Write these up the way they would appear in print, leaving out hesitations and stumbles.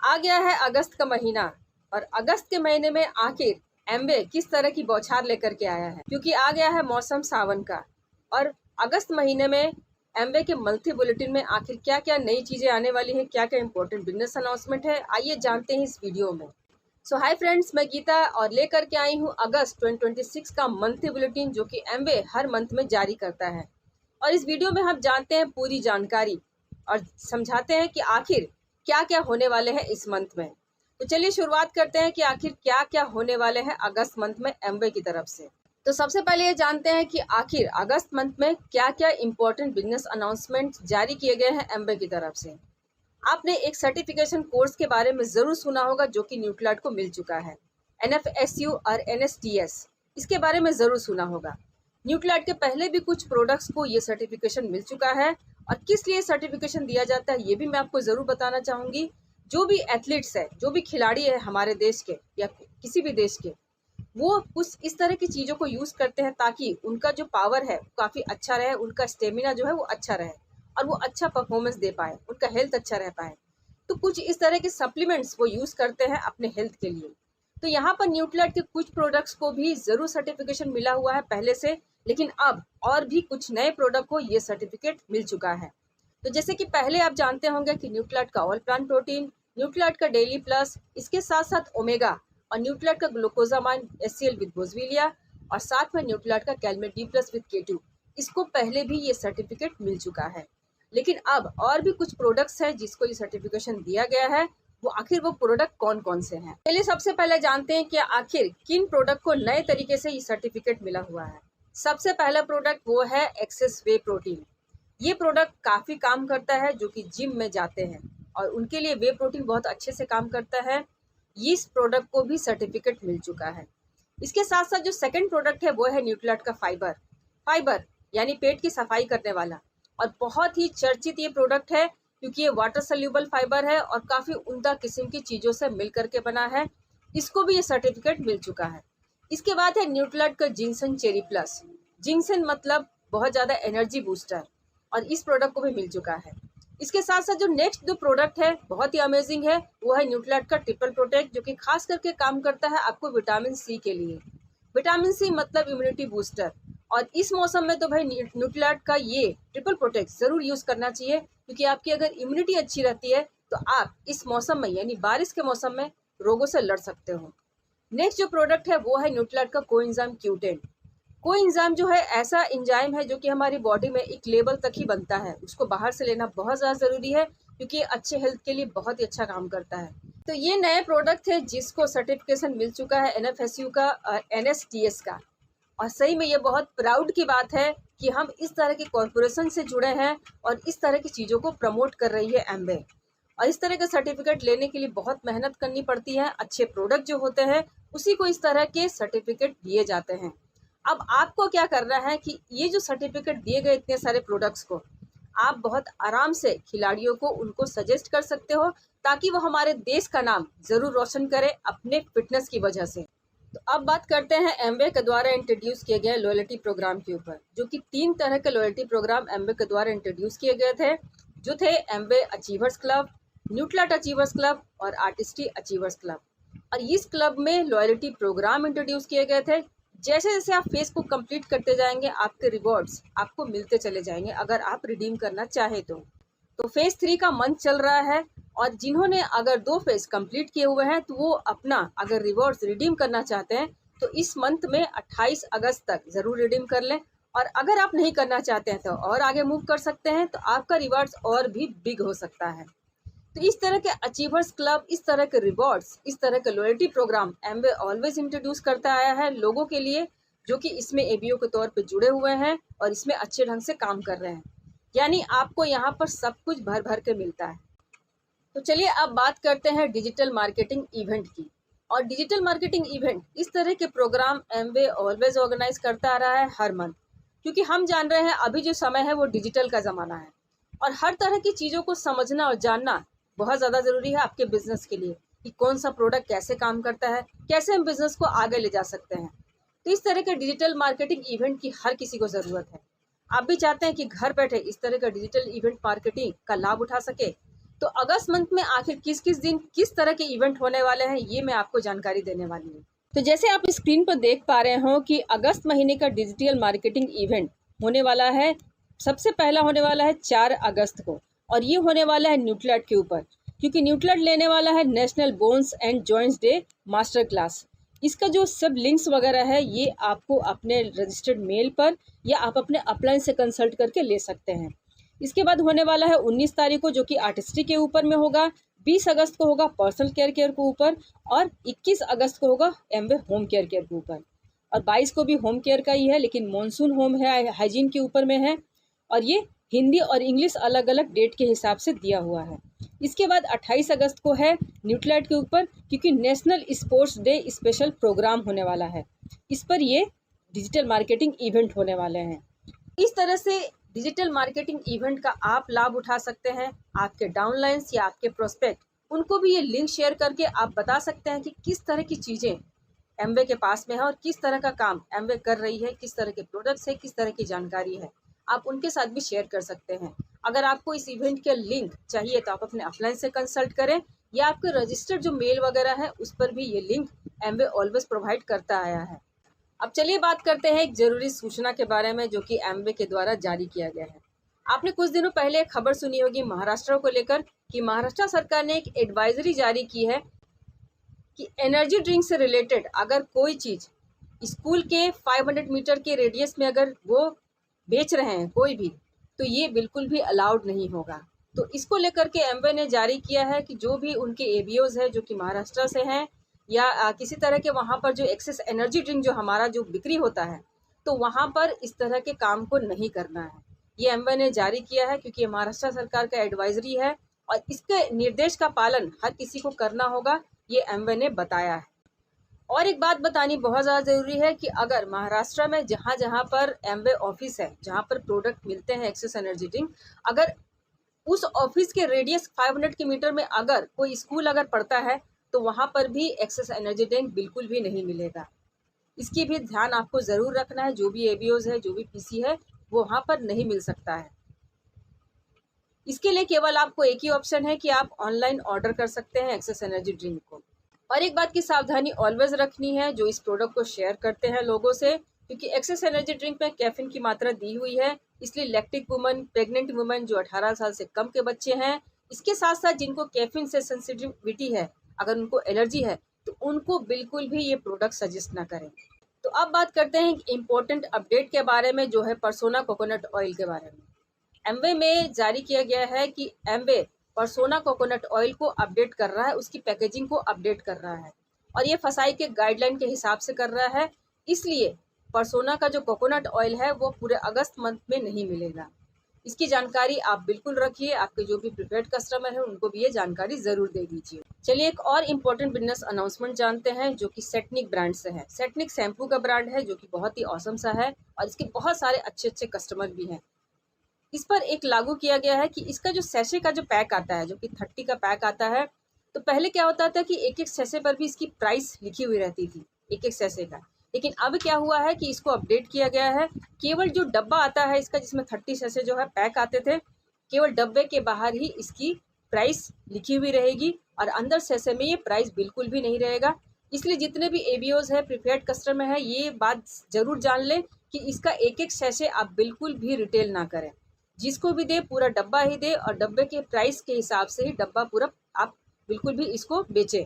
आ गया है अगस्त का महीना और अगस्त के महीने में आखिर एमवे किस तरह की बौछार लेकर के आया है, क्योंकि आ गया है मौसम सावन का। और अगस्त महीने में एमवे के मंथली बुलेटिन में आखिर क्या क्या नई चीजें आने वाली है, क्या क्या इंपॉर्टेंट बिजनेस अनाउंसमेंट है, आइए जानते हैं इस वीडियो में। सो हाय फ्रेंड्स, मैं गीता और लेकर के आई हूँ अगस्त 2026 का मंथली बुलेटिन जो कि एमवे हर मंथ में जारी करता है। और इस वीडियो में हम जानते हैं पूरी जानकारी और समझाते हैं कि आखिर क्या क्या होने वाले हैं इस मंथ में। तो चलिए शुरुआत करते हैं कि आखिर क्या क्या होने वाले हैं अगस्त मंथ में एमवे की तरफ से। तो सबसे पहले ये जानते हैं कि आखिर अगस्त मंथ में क्या क्या इंपॉर्टेंट बिजनेस अनाउंसमेंट जारी किए गए हैं एमवे की तरफ से। आपने एक सर्टिफिकेशन कोर्स के बारे में जरूर सुना होगा जो कि न्यूक्लियड को मिल चुका है, NFSU और NSTS, इसके बारे में जरूर सुना होगा। न्यूक्लियड के पहले भी कुछ प्रोडक्ट्स को ये सर्टिफिकेशन मिल चुका है और किस लिए सर्टिफिकेशन दिया जाता है ये भी मैं आपको जरूर बताना चाहूंगी। जो भी एथलीट्स है, जो भी खिलाड़ी है हमारे देश के या किसी भी देश के, वो कुछ इस तरह की चीज़ों को यूज़ करते हैं ताकि उनका जो पावर है काफ़ी अच्छा रहे, उनका स्टेमिना जो है वो अच्छा रहे और वो अच्छा परफॉर्मेंस दे पाए, उनका हेल्थ अच्छा रह पाए। तो कुछ इस तरह के सप्लीमेंट्स वो यूज़ करते हैं अपने हेल्थ के लिए। तो यहाँ पर न्यूक्लियड के कुछ प्रोडक्ट्स को भी ज़रूर सर्टिफिकेशन मिला हुआ है पहले से, लेकिन अब और भी कुछ नए प्रोडक्ट को ये सर्टिफिकेट मिल चुका है। तो जैसे कि पहले आप जानते होंगे कि न्यूक्लियड का ऑल प्लांट प्रोटीन, न्यूक्लियड का डेली प्लस, इसके साथ साथ ओमेगा और न्यूक्लियड का ग्लूकोजामाइन HCl विद बोसविलिया और साथ में न्यूक्लियड का Calmette D plus with K2, इसको पहले भी ये सर्टिफिकेट मिल चुका है। लेकिन अब और भी कुछ प्रोडक्ट्स हैं जिसको ये सर्टिफिकेशन दिया गया है। वो आखिर वो प्रोडक्ट कौन कौन से हैं, चलिए सबसे पहले जानते हैं कि आखिर किन प्रोडक्ट को नए तरीके से ये सर्टिफिकेट मिला हुआ है। सबसे पहला प्रोडक्ट वो है एक्सेस वे प्रोटीन। ये प्रोडक्ट काफ़ी काम करता है जो कि जिम में जाते हैं और उनके लिए वे प्रोटीन बहुत अच्छे से काम करता है। इस प्रोडक्ट को भी सर्टिफिकेट मिल चुका है। इसके साथ साथ जो सेकंड प्रोडक्ट है वो है न्यूक्लियड का फाइबर यानी पेट की सफाई करने वाला, और बहुत ही चर्चित ये प्रोडक्ट है क्योंकि ये वाटर सोल्यूबल फाइबर है और काफ़ी उम्दा किस्म की चीज़ों से मिल करके बना है। इसको भी ये सर्टिफिकेट मिल चुका है। इसके बाद है न्यूक्लियड का जिंक्सन चेरी प्लस। जिंक्सन मतलब बहुत ज़्यादा एनर्जी बूस्टर, और इस प्रोडक्ट को भी मिल चुका है। इसके साथ साथ जो नेक्स्ट जो प्रोडक्ट है बहुत ही अमेजिंग है, वो है न्यूक्लियड का ट्रिपल प्रोटेक्ट, जो कि खास करके काम करता है आपको विटामिन सी के लिए। विटामिन सी मतलब इम्यूनिटी बूस्टर, और इस मौसम में तो भाई न्यूक्लियड का ये ट्रिपल प्रोटेक्ट ज़रूर यूज़ करना चाहिए, क्योंकि आपकी अगर इम्यूनिटी अच्छी रहती है तो आप इस मौसम में यानी बारिश के मौसम में रोगों से लड़ सकते हो। नेक्स्ट जो प्रोडक्ट है वो है न्यूक्लियड का कोएंजाइम Q10। कोएंजाइम जो है ऐसा एंजाइम है जो कि हमारी बॉडी में एक लेवल तक ही बनता है, उसको बाहर से लेना बहुत ज़्यादा ज़रूरी है क्योंकि ये अच्छे हेल्थ के लिए बहुत ही अच्छा काम करता है। तो ये नए प्रोडक्ट है जिसको सर्टिफिकेशन मिल चुका है NFSU का और NSTS का, और सही में ये बहुत प्राउड की बात है कि हम इस तरह के कॉरपोरेशन से जुड़े हैं और इस तरह की चीज़ों को प्रमोट कर रही है एमवे। और इस तरह के सर्टिफिकेट लेने के लिए बहुत मेहनत करनी पड़ती है। अच्छे प्रोडक्ट जो होते हैं उसी को इस तरह के सर्टिफिकेट दिए जाते हैं। अब आपको क्या करना है कि ये जो सर्टिफिकेट दिए गए इतने सारे प्रोडक्ट्स को आप बहुत आराम से खिलाड़ियों को उनको सजेस्ट कर सकते हो, ताकि वो हमारे देश का नाम ज़रूर रोशन करे अपने फिटनेस की वजह से। तो अब बात करते हैं एमवे के द्वारा इंट्रोड्यूस किए गए लॉयल्टी प्रोग्राम के ऊपर, जो कि 3 तरह के लॉयल्टी प्रोग्राम एमवे के द्वारा इंट्रोड्यूस किए गए थे, जो थे Amway achievers club, nucleoid achievers club और आर्टिस्ट्री अचीवर्स क्लब। और इस क्लब में लॉयल्टी प्रोग्राम इंट्रोड्यूस किए गए थे। जैसे जैसे आप फेस को कंप्लीट करते जाएंगे आपके रिवॉर्ड्स आपको मिलते चले जाएंगे अगर आप रिडीम करना चाहे तो फेज 3 का मंथ चल रहा है, और जिन्होंने अगर 2 फेज कंप्लीट किए हुए हैं तो वो अपना अगर रिवॉर्ड्स रिडीम करना चाहते हैं तो इस मंथ में 28 अगस्त तक ज़रूर रिडीम कर लें। और अगर आप नहीं करना चाहते हैं तो और आगे मूव कर सकते हैं, तो आपका रिवॉर्ड्स और भी बिग हो सकता है। तो इस तरह के अचीवर्स क्लब, इस तरह के रिवॉर्ड्स, इस तरह के loyalty programme Amway always introduce करता आया है लोगों के लिए जो कि इसमें एबीओ के तौर पे जुड़े हुए हैं और इसमें अच्छे ढंग से काम कर रहे हैं। यानी आपको यहाँ पर सब कुछ भर भर के मिलता है। तो चलिए अब बात करते हैं डिजिटल मार्केटिंग इवेंट की। और डिजिटल मार्केटिंग इवेंट इस तरह के प्रोग्राम एमवे ऑलवेज ऑर्गेनाइज करता आ रहा है हर मंथ, क्योंकि हम जान रहे हैं अभी जो समय है वो डिजिटल का ज़माना है और हर तरह की चीज़ों को समझना और जानना बहुत ज़्यादा ज़रूरी है आपके बिजनेस के लिए, कि कौन सा प्रोडक्ट कैसे काम करता है, कैसे हम बिजनेस को आगे ले जा सकते हैं। तो इस तरह के डिजिटल मार्केटिंग इवेंट की हर किसी को ज़रूरत है। आप भी चाहते हैं कि घर बैठे इस तरह का डिजिटल इवेंट मार्केटिंग का लाभ उठा सके, तो अगस्त मंथ में आखिर किस किस दिन किस तरह के इवेंट होने वाले हैं, ये मैं आपको जानकारी देने वाली हूँ। तो जैसे आप स्क्रीन पर देख पा रहे हो कि अगस्त महीने का डिजिटल मार्केटिंग इवेंट होने वाला है। सबसे पहला होने वाला है 4 अगस्त को, और ये होने वाला है न्यूट्रिलाइट के ऊपर, क्योंकि न्यूट्रिलाइट लेने वाला है national bones and joints day master class. इसका जो सब लिंक्स वगैरह है ये आपको अपने रजिस्टर्ड मेल पर या आप अपने अपलाइन से कंसल्ट करके ले सकते हैं। इसके बाद होने वाला है 19 तारीख को, जो कि आर्टिस्ट्री के ऊपर में होगा। 20 अगस्त को होगा पर्सनल केयर के ऊपर, और 21 अगस्त को होगा एमवे होम केयर के ऊपर, और 22 को भी होम केयर का ही है, लेकिन मॉनसून होम है, हाइजीन के ऊपर में है, और ये हिंदी और इंग्लिश अलग अलग डेट के हिसाब से दिया हुआ है। इसके बाद 28 अगस्त को है न्यूट्रिलाइट के ऊपर, क्योंकि national sports day special programme होने वाला है। इस पर ये डिजिटल मार्केटिंग इवेंट होने वाले हैं। इस तरह से डिजिटल मार्केटिंग इवेंट का आप लाभ उठा सकते हैं। आपके डाउनलाइंस या आपके प्रोस्पेक्ट, उनको भी ये लिंक शेयर करके आप बता सकते हैं कि किस तरह की चीज़ें एमवे के पास में है और किस तरह का काम एमवे कर रही है, किस तरह के प्रोडक्ट्स है, किस तरह की जानकारी है, आप उनके साथ भी शेयर कर सकते हैं। अगर आपको इस इवेंट के लिंक चाहिए तो आप अपने अपलाइन से कंसल्ट करें, या आपके रजिस्टर्ड जो मेल वगैरह है उस पर भी ये लिंक एमवे ऑलवेज प्रोवाइड करता आया है। अब चलिए बात करते हैं एक जरूरी सूचना के बारे में, जो कि एमवे के द्वारा जारी किया गया है। आपने कुछ दिनों पहले एक खबर सुनी होगी महाराष्ट्र को लेकर, कि महाराष्ट्र सरकार ने एक एडवाइजरी जारी की है कि एनर्जी ड्रिंक से रिलेटेड अगर कोई चीज़ स्कूल के 500 मीटर के रेडियस में अगर वो बेच रहे हैं कोई भी, तो ये बिल्कुल भी अलाउड नहीं होगा। तो इसको लेकर के एमवे ने जारी किया है कि जो भी उनके एबीओज है जो कि महाराष्ट्र से हैं, या किसी तरह के वहाँ पर जो एक्सेस एनर्जी ड्रिंक जो हमारा जो बिक्री होता है, तो वहाँ पर इस तरह के काम को नहीं करना है। ये एमवे ने जारी किया है, क्योंकि महाराष्ट्र सरकार का एडवाइजरी है और इसके निर्देश का पालन हर किसी को करना होगा, ये एमवे ने बताया है। और एक बात बतानी बहुत ज़्यादा ज़रूरी है कि अगर महाराष्ट्र में जहाँ जहाँ पर एमवे ऑफिस है, जहाँ पर प्रोडक्ट मिलते हैं एक्सेस एनर्जी ड्रिंक, अगर उस ऑफिस के रेडियस 500 के मीटर में अगर कोई स्कूल अगर पड़ता है, तो वहाँ पर भी एक्सेस एनर्जी ड्रिंक बिल्कुल भी नहीं मिलेगा। इसकी भी ध्यान आपको ज़रूर रखना है। जो भी एबीओज है, जो भी पीसी है, वो वहाँ पर नहीं मिल सकता है। इसके लिए केवल आपको एक ही ऑप्शन है कि आप ऑनलाइन ऑर्डर कर सकते हैं एक्सेस एनर्जी ड्रिंक को। और एक बात की सावधानी ऑलवेज रखनी है जो इस प्रोडक्ट को शेयर करते हैं लोगों से, क्योंकि एक्सेस एनर्जी ड्रिंक में कैफीन की मात्रा दी हुई है, इसलिए लैक्टिक वुमन, प्रेग्नेंट वुमन जो 18 साल से कम के बच्चे हैं, इसके साथ साथ जिनको कैफीन से सेंसिटिविटी है, अगर उनको एलर्जी है, तो उनको बिल्कुल भी ये प्रोडक्ट सजेस्ट ना करें। तो अब बात करते हैं एक इम्पोर्टेंट अपडेट के बारे में, जो है पर्सोना कोकोनट ऑयल के बारे में। एमवे में जारी किया गया है कि एमवे पर्सोना कोकोनट ऑयल को अपडेट कर रहा है, उसकी पैकेजिंग को अपडेट कर रहा है, और ये फसाई के गाइडलाइन के हिसाब से कर रहा है। इसलिए पर्सोना का जो कोकोनट ऑयल है वो पूरे अगस्त मंथ में नहीं मिलेगा। इसकी जानकारी आप बिल्कुल रखिए, आपके जो भी प्रीपेड कस्टमर है उनको भी ये जानकारी ज़रूर दे दीजिए। चलिए एक और इम्पोर्टेंट बिजनेस अनाउंसमेंट जानते हैं, जो कि सेटनिक ब्रांड से है। सेटनिक शैम्पू का ब्रांड है, जो कि बहुत ही औसम सा है, और इसके बहुत सारे अच्छे अच्छे कस्टमर भी हैं। इस पर एक लागू किया गया है कि इसका जो सैशे का जो पैक आता है, जो कि 30 का पैक आता है, तो पहले क्या होता था कि एक एक सैशे पर भी इसकी प्राइस लिखी हुई रहती थी, एक एक सैशे का। लेकिन अब क्या हुआ है कि इसको अपडेट किया गया है, केवल जो डब्बा आता है इसका, जिसमें 30 सैशे जो है पैक आते थे, केवल डब्बे के बाहर ही इसकी प्राइस लिखी हुई रहेगी, और अंदर सैशे में ये प्राइस बिल्कुल भी नहीं रहेगा। इसलिए जितने भी एबीओज है, प्रीपेड कस्टमर है, ये बात ज़रूर जान लें कि इसका एक एक सैशे आप बिल्कुल भी रिटेल ना करें। जिसको भी दे पूरा डब्बा ही दे, और डब्बे के प्राइस के हिसाब से ही डब्बा पूरा आप बिल्कुल भी इसको बेचें।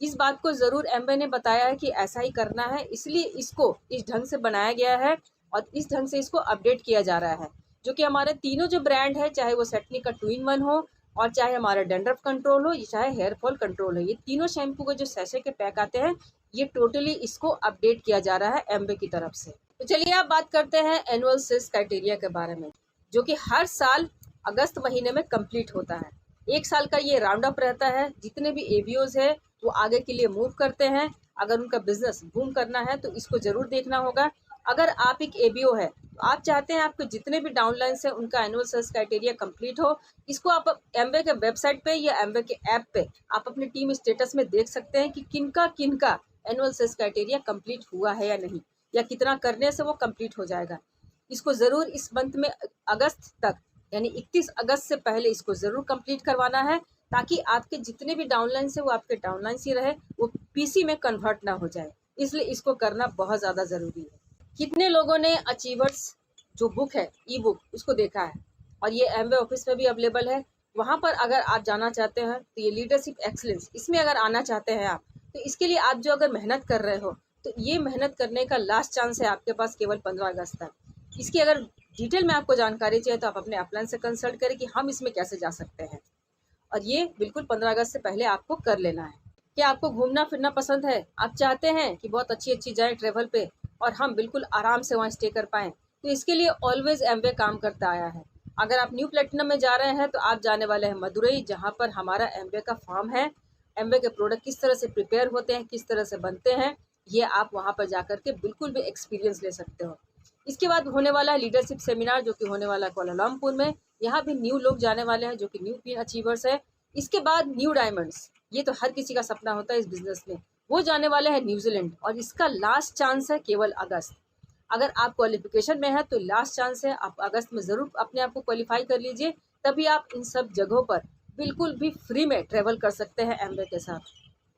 इस बात को ज़रूर एमवे ने बताया है कि ऐसा ही करना है, इसलिए इसको इस ढंग से बनाया गया है और इस ढंग से इसको अपडेट किया जा रहा है। जो कि हमारे तीनों जो ब्रांड है, चाहे वो सेटनिक का 2-in-1 हो, और चाहे हमारा डैंड्रफ कंट्रोल हो, चाहे हेयर फॉल कंट्रोल हो, ये तीनों शैम्पू के जो सैशे के पैक आते हैं, ये टोटली इसको अपडेट किया जा रहा है एमवे की तरफ से। तो चलिए आप बात करते हैं एनुअल सेल्स क्राइटेरिया के बारे में, जो कि हर साल अगस्त महीने में कंप्लीट होता है। एक साल का ये राउंड अप रहता है। जितने भी एबीओज है वो आगे के लिए मूव करते हैं। अगर उनका बिजनेस बूम करना है तो इसको ज़रूर देखना होगा। अगर आप एक एबीओ है तो आप चाहते हैं आपके जितने भी डाउनलाइंस हैं उनका एनुअल सेल्स क्राइटेरिया कंप्लीट हो, इसको आप एमवे के वेबसाइट पे या एमवे के ऐप पे आप अपनी टीम स्टेटस में देख सकते हैं कि किनका एनुअल सेल्स क्राइटेरिया कंप्लीट हुआ है या नहीं, या कितना करने से वो कंप्लीट हो जाएगा। इसको ज़रूर इस मंथ में अगस्त तक यानी 31 अगस्त से पहले इसको ज़रूर कंप्लीट करवाना है, ताकि आपके जितने भी डाउनलाइंस है वो आपके डाउनलाइंस ही रहे, वो पीसी में कन्वर्ट ना हो जाए। इसलिए इसको करना बहुत ज़्यादा ज़रूरी है। कितने लोगों ने अचीवर्स जो बुक है, ई बुक, उसको देखा है? और ये एमवे ऑफिस में भी अवेलेबल है। वहाँ पर अगर आप जाना चाहते हैं तो ये लीडरशिप एक्सीलेंस, इसमें अगर आना चाहते हैं आप, तो इसके लिए आप जो अगर मेहनत कर रहे हो, तो ये मेहनत करने का लास्ट चांस है आपके पास केवल 15 अगस्त तक। इसकी अगर डिटेल में आपको जानकारी चाहिए तो आप अपने अपलाइन से कंसल्ट करें कि हम इसमें कैसे जा सकते हैं। और ये बिल्कुल 15 अगस्त से पहले आपको कर लेना है। क्या आपको घूमना फिरना पसंद है? आप चाहते हैं कि बहुत अच्छी जाए ट्रेवल पे और हम बिल्कुल आराम से वहाँ स्टे कर पाएँ, तो इसके लिए ऑलवेज एमवे काम करता आया है। अगर आप न्यू प्लेटिनम में जा रहे हैं तो आप जाने वाले हैं मदुरई, जहाँ पर हमारा एमवे का फार्म है। एमवे के प्रोडक्ट किस तरह से प्रिपेयर होते हैं, किस तरह से बनते हैं, ये आप वहाँ पर जा के बिल्कुल भी एक्सपीरियंस ले सकते हो। इसके बाद होने वाला है लीडरशिप सेमिनार, जो कि होने वाला है कोलालमपुर में। यहाँ भी न्यू लोग जाने वाले हैं जो कि न्यू क्वीन अचीवर्स है। इसके बाद न्यू डायमंड्स, ये तो हर किसी का सपना होता है इस बिजनेस में, वो जाने वाले हैं न्यूजीलैंड, और इसका लास्ट चांस है केवल अगस्त। अगर आप क्वालिफिकेशन में है तो लास्ट चांस है, आप अगस्त में ज़रूर अपने आप को क्वालिफाई कर लीजिए, तभी आप इन सब जगहों पर बिल्कुल भी फ्री में ट्रेवल कर सकते हैं एमवे के साथ।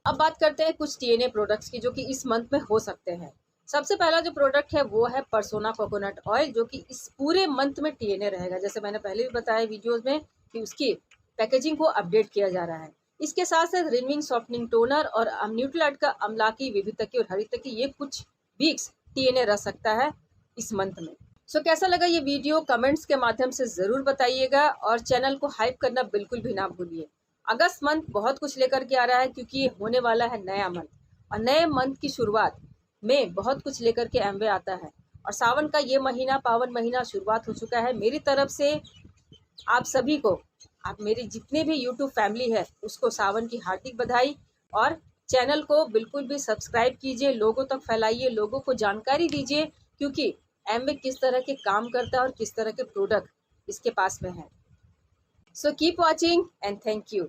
अब बात करते हैं कुछ टीएनए प्रोडक्ट्स की जो कि इस मंथ में हो सकते हैं। सबसे पहला जो प्रोडक्ट है वो है पर्सोना कोकोनट ऑयल, जो कि इस पूरे मंथ में टीएनए रहेगा। जैसे मैंने पहले भी बताया वीडियोस में कि उसकी पैकेजिंग को अपडेट किया जा रहा है। इसके साथ साथ रिन्विंग सॉफ्टनिंग टोनर और न्यूट्रीलाइट का अम्लाकी, विविधकी और हरितकी, ये कुछ वीक्स टीएनए रह सकता है इस मंथ में। सो कैसा लगा ये वीडियो, कमेंट्स के माध्यम से ज़रूर बताइएगा, और चैनल को हाइप करना बिल्कुल भी ना भूलिए। अगस्त मंथ बहुत कुछ लेकर के आ रहा है, क्योंकि ये होने वाला है नया मंथ, और नए मंथ की शुरुआत में बहुत कुछ लेकर के एमवे आता है। और सावन का ये महीना, पावन महीना शुरुआत हो चुका है। मेरी तरफ से आप सभी को, आप मेरी जितने भी यूट्यूब फैमिली है, उसको सावन की हार्दिक बधाई। और चैनल को बिल्कुल भी सब्सक्राइब कीजिए, लोगों तक फैलाइए, लोगों को जानकारी दीजिए, क्योंकि एमवे किस तरह के काम करता है और किस तरह के प्रोडक्ट इसके पास में है। So keep watching and thank you.